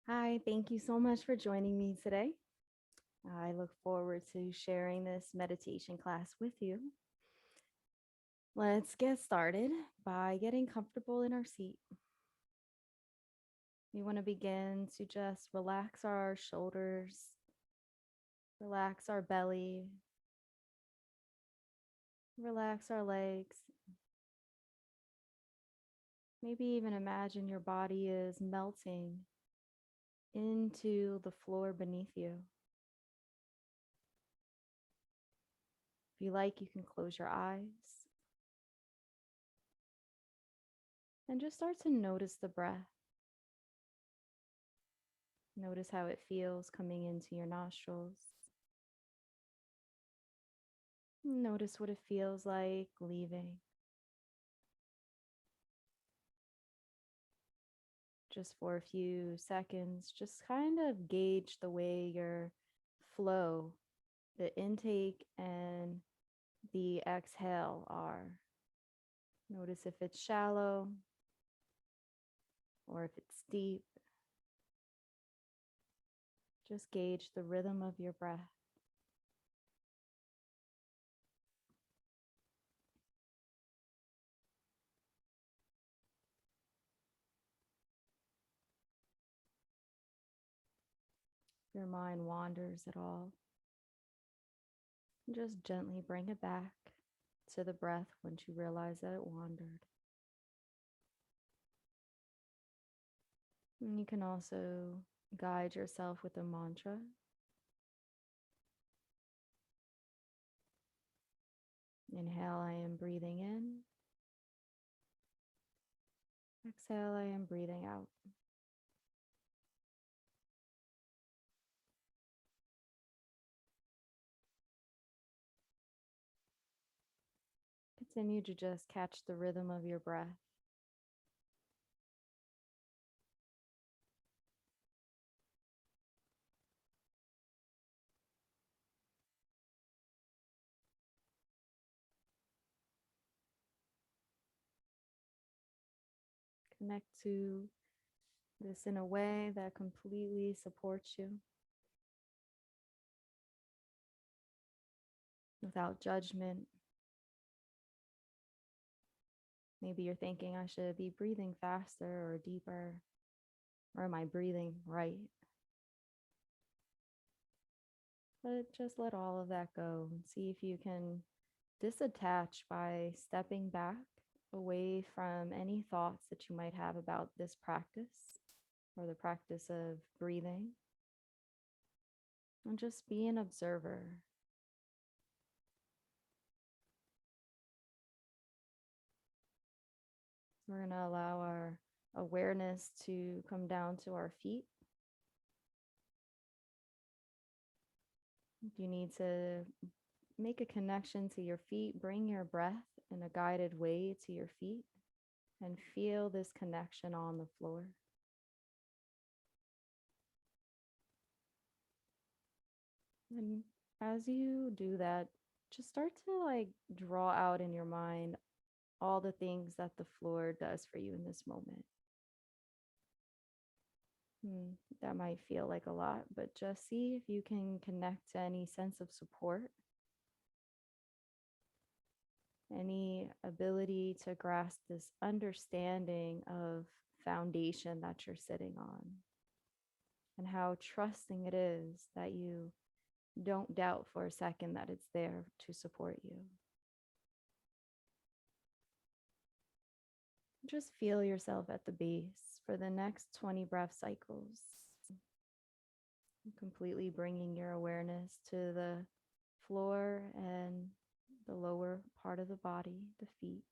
Hi, thank you so much for joining me today. I look forward to sharing this meditation class with you. Let's get started by getting comfortable in our seat. We want to begin to just relax our shoulders, relax our belly, relax our legs. Maybe even imagine your body is melting into the floor beneath you. If you like, you can close your eyes and just start to notice the breath. Notice how it feels coming into your nostrils. Notice what it feels like leaving. Just for a few seconds, just kind of gauge the way your flow, the intake and the exhale are. Notice if it's shallow or if it's deep. Just gauge the rhythm of your breath. If your mind wanders at all, just gently bring it back to the breath once you realize that it wandered. And you can also guide yourself with a mantra. Inhale, I am breathing in. Exhale, I am breathing out. Continue to just catch the rhythm of your breath. Connect to this in a way that completely supports you without judgment. Maybe you're thinking I should be breathing faster or deeper, or am I breathing right? But just let all of that go and see if you can disattach by stepping back away from any thoughts that you might have about this practice or the practice of breathing, and just be an observer. We're going to allow our awareness to come down to our feet. If you need to make a connection to your feet, bring your breath in a guided way to your feet and feel this connection on the floor. And as you do that, just start to draw out in your mind all the things that the floor does for you in this moment. That might feel like a lot, but just see if you can connect to any sense of support, any ability to grasp this understanding of foundation that you're sitting on, and how trusting it is that you don't doubt for a second that it's there to support you. Just feel yourself at the base for the next 20 breath cycles, completely bringing your awareness to the floor and the lower part of the body, the feet.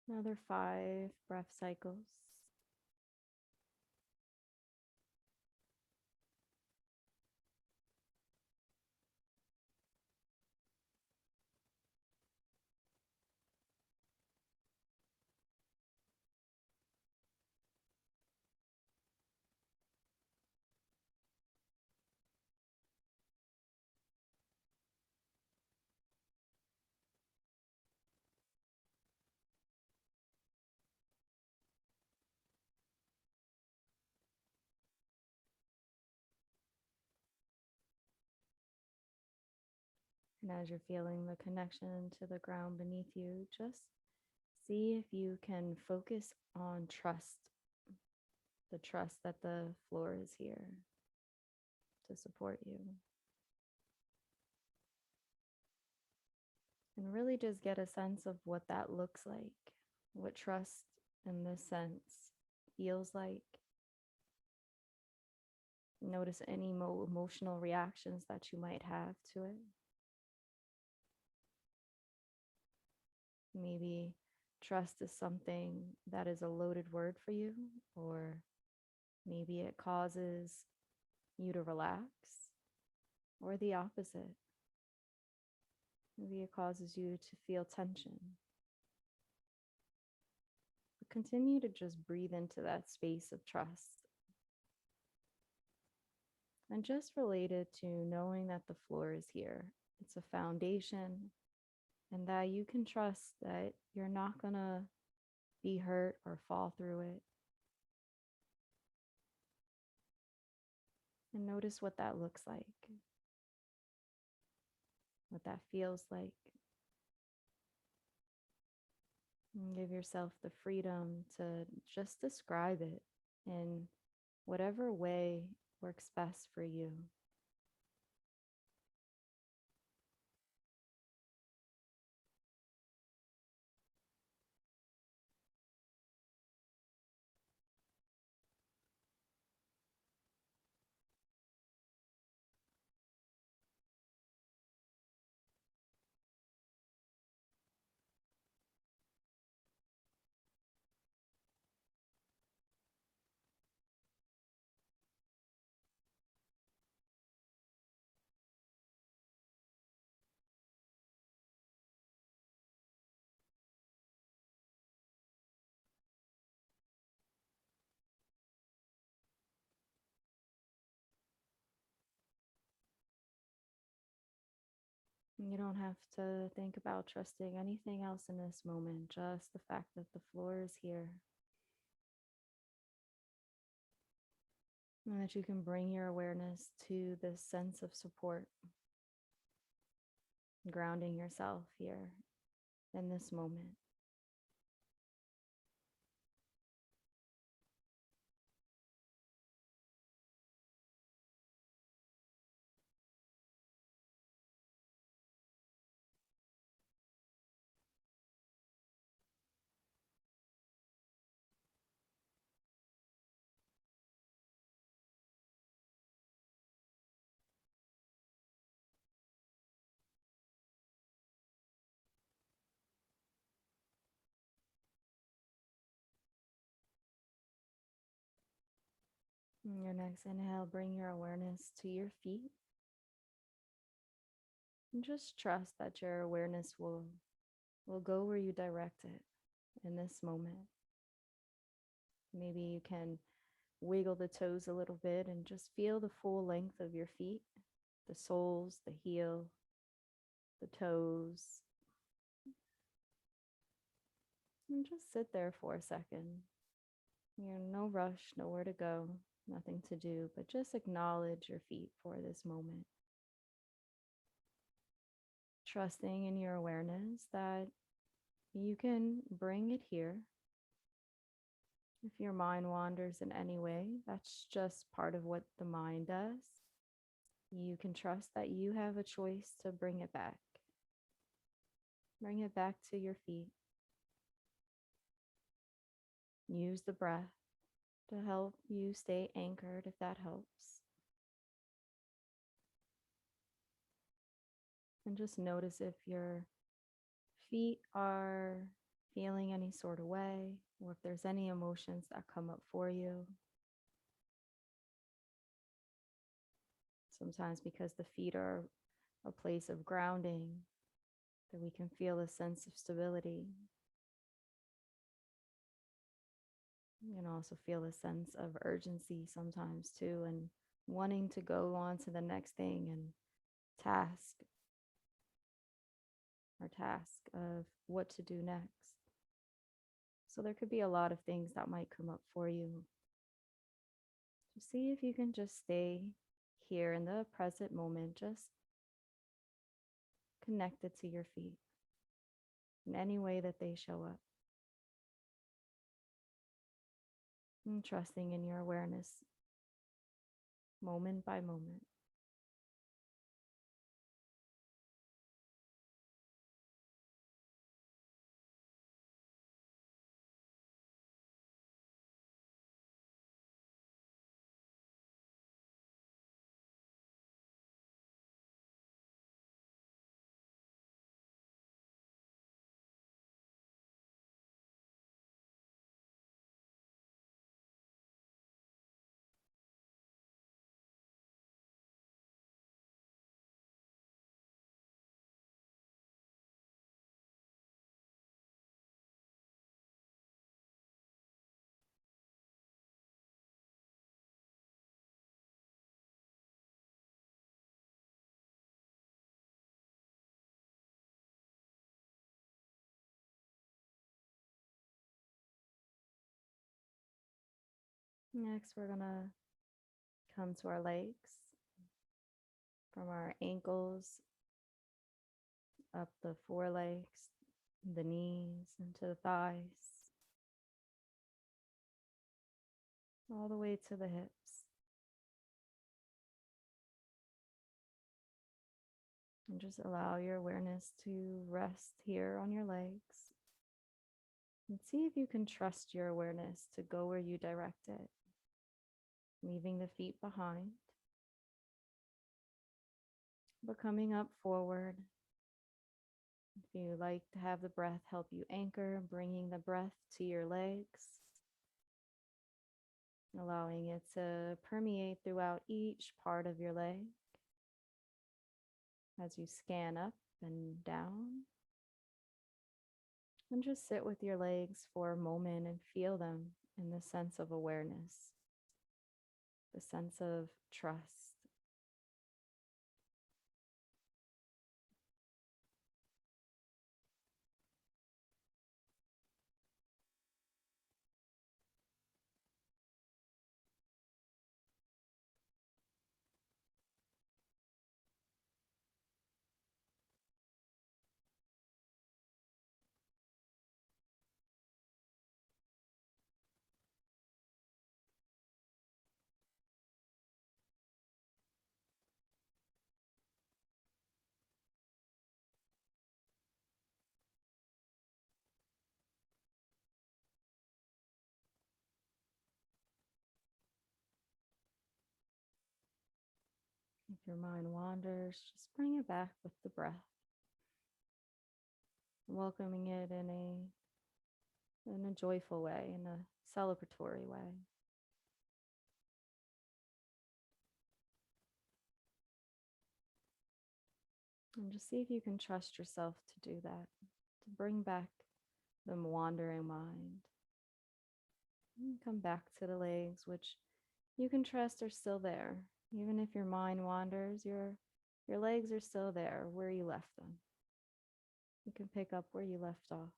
Another 5 breath cycles. And as you're feeling the connection to the ground beneath you, just see if you can focus on trust, the trust that the floor is here to support you. And really just get a sense of what that looks like, what trust in this sense feels like. Notice any emotional reactions that you might have to it. Maybe trust is something that is a loaded word for you, or maybe it causes you to relax, or the opposite. Maybe it causes you to feel tension. But continue to just breathe into that space of trust. And just related to knowing that the floor is here, it's a foundation, and that you can trust that you're not going to be hurt or fall through it. And notice what that looks like, what that feels like. And give yourself the freedom to just describe it in whatever way works best for you. You don't have to think about trusting anything else in this moment, just the fact that the floor is here. And that you can bring your awareness to this sense of support, grounding yourself here in this moment. In your next inhale, bring your awareness to your feet. And just trust that your awareness will go where you direct it in this moment. Maybe you can wiggle the toes a little bit and just feel the full length of your feet, the soles, the heel, the toes. And just sit there for a second. You're no rush, nowhere to go, nothing to do, but just acknowledge your feet for this moment. Trusting in your awareness that you can bring it here. If your mind wanders in any way, that's just part of what the mind does. You can trust that you have a choice to bring it back. Bring it back to your feet. Use the breath to help you stay anchored if that helps. And just notice if your feet are feeling any sort of way, or if there's any emotions that come up for you. Sometimes because the feet are a place of grounding, that we can feel a sense of stability. You can also feel a sense of urgency sometimes too, and wanting to go on to the next thing and task of what to do next. So there could be a lot of things that might come up for you. So see if you can just stay here in the present moment, just connected to your feet in any way that they show up. And trusting in your awareness moment by moment. Next, we're going to come to our legs, from our ankles up the forelegs, the knees, into the thighs, all the way to the hips. And just allow your awareness to rest here on your legs. And see if you can trust your awareness to go where you direct it, leaving the feet behind, but coming up forward. If you like to have the breath help you anchor, bringing the breath to your legs, allowing it to permeate throughout each part of your leg as you scan up and down. And just sit with your legs for a moment and feel them in the sense of awareness, the sense of trust. If your mind wanders, just bring it back with the breath, welcoming it in a joyful way, in a celebratory way. And just see if you can trust yourself to do that, to bring back the wandering mind. And come back to the legs, which you can trust are still there. Even if your mind wanders, your legs are still there where you left them. You can pick up where you left off.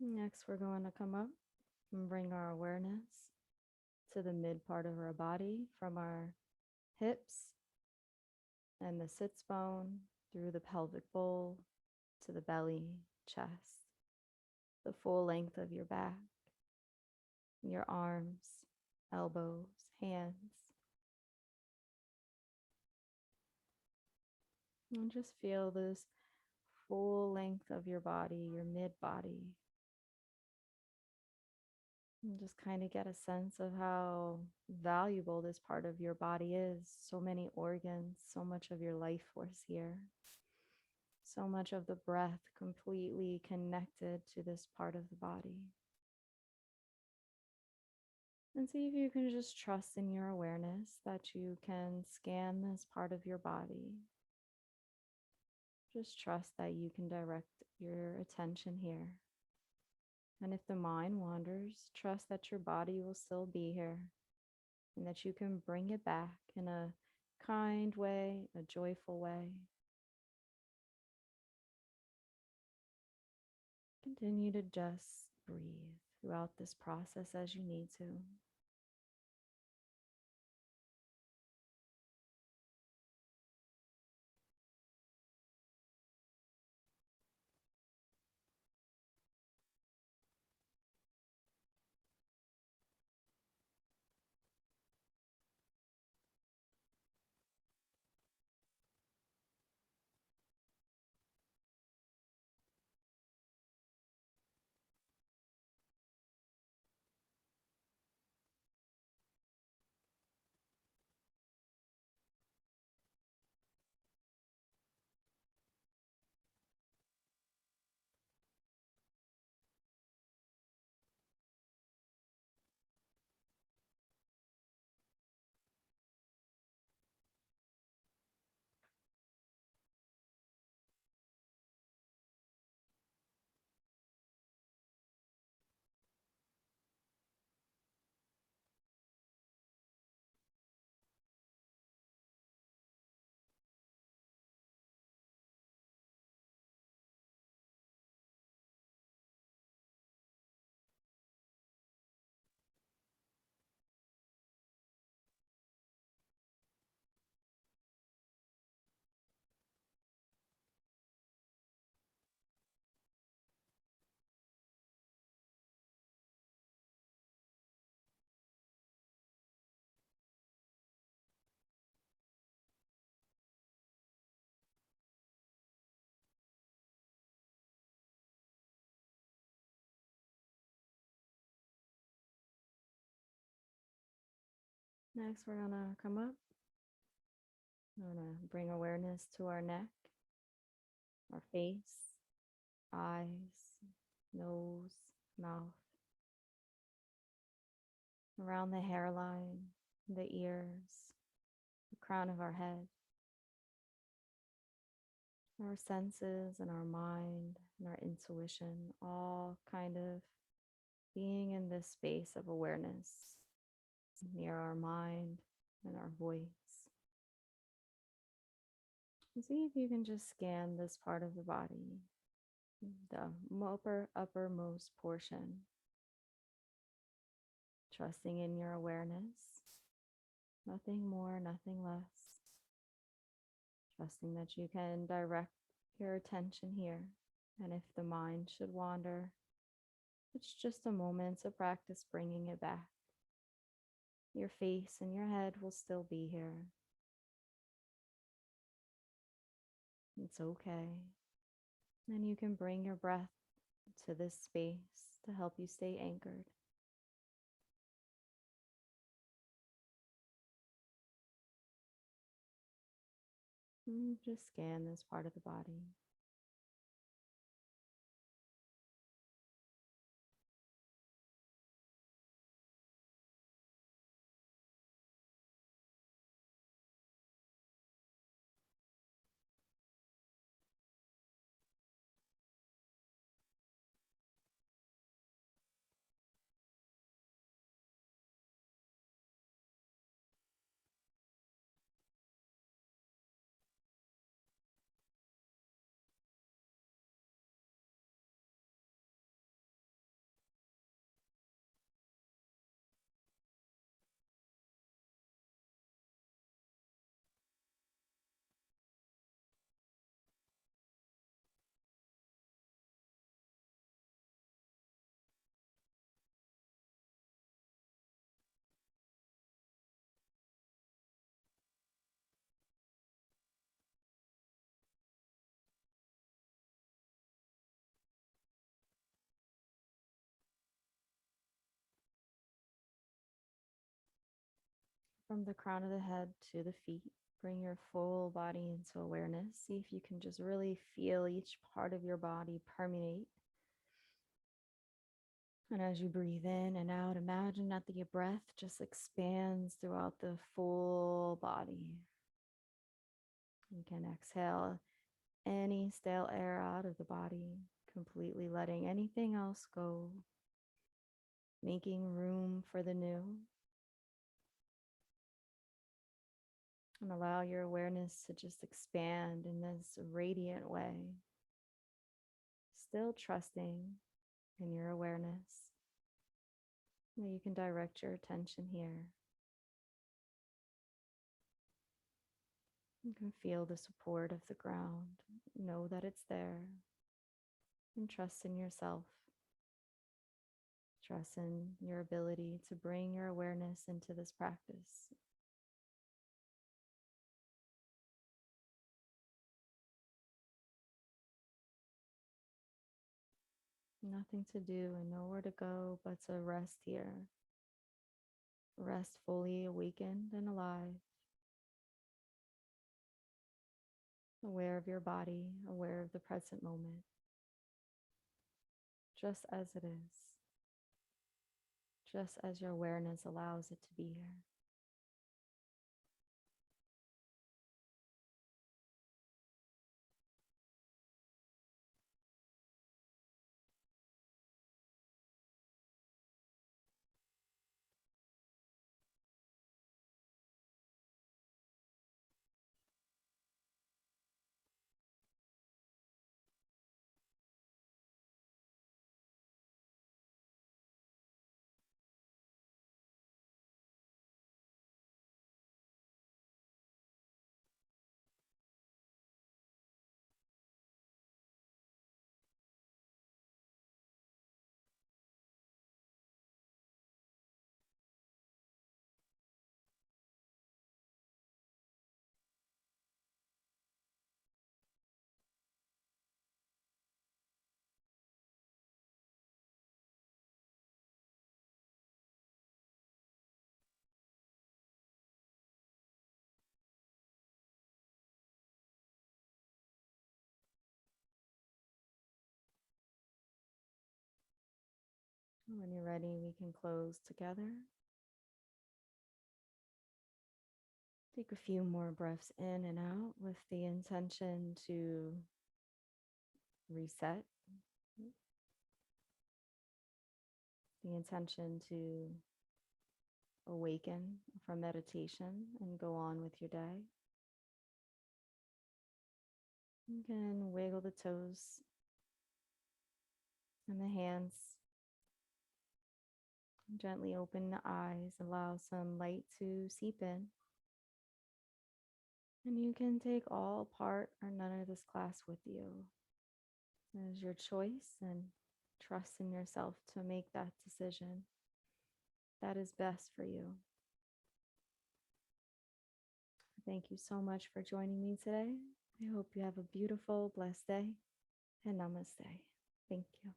Next, we're going to come up and bring our awareness to the mid part of our body, from our hips and the sits bone through the pelvic bowl to the belly, chest, the full length of your back, your arms, elbows, hands. And just feel this full length of your body, your mid body. And just kind of get a sense of how valuable this part of your body is. So many organs, so much of your life force here. So much of the breath completely connected to this part of the body. And see if you can just trust in your awareness that you can scan this part of your body. Just trust that you can direct your attention here. And if the mind wanders, trust that your body will still be here and that you can bring it back in a kind way, a joyful way. Continue to just breathe throughout this process as you need to. Next, we're gonna come up. We're gonna bring awareness to our neck, our face, eyes, nose, mouth, around the hairline, the ears, the crown of our head, our senses and our mind and our intuition, all kind of being in this space of awareness near our mind and our voice. And see if you can just scan this part of the body, the uppermost portion, trusting in your awareness, nothing more, nothing less, trusting that you can direct your attention here. And if the mind should wander, it's just a moment to practice bringing it back. Your face and your head will still be here. It's okay. And you can bring your breath to this space to help you stay anchored. And just scan this part of the body. from the crown of the head to the feet. Bring your full body into awareness. See if you can just really feel each part of your body permeate. And as you breathe in and out, imagine that your breath just expands throughout the full body. You can exhale any stale air out of the body, completely letting anything else go, making room for the new. And allow your awareness to just expand in this radiant way, still trusting in your awareness that you can direct your attention here. You can feel the support of the ground, know that it's there, and trust in yourself. Trust in your ability to bring your awareness into this practice. Nothing to do and nowhere to go but to rest here. Rest fully awakened and alive. Aware of your body, aware of the present moment. Just as it is. Just as your awareness allows it to be here. When you're ready, we can close together. Take a few more breaths in and out with the intention to reset, the intention to awaken from meditation and go on with your day. You can wiggle the toes and the hands. Gently open the eyes, allow some light to seep in. And you can take all part or none of this class with you. It is your choice, and trust in yourself to make that decision that is best for you. Thank you so much for joining me today. I hope you have a beautiful, blessed day, and namaste. Thank you.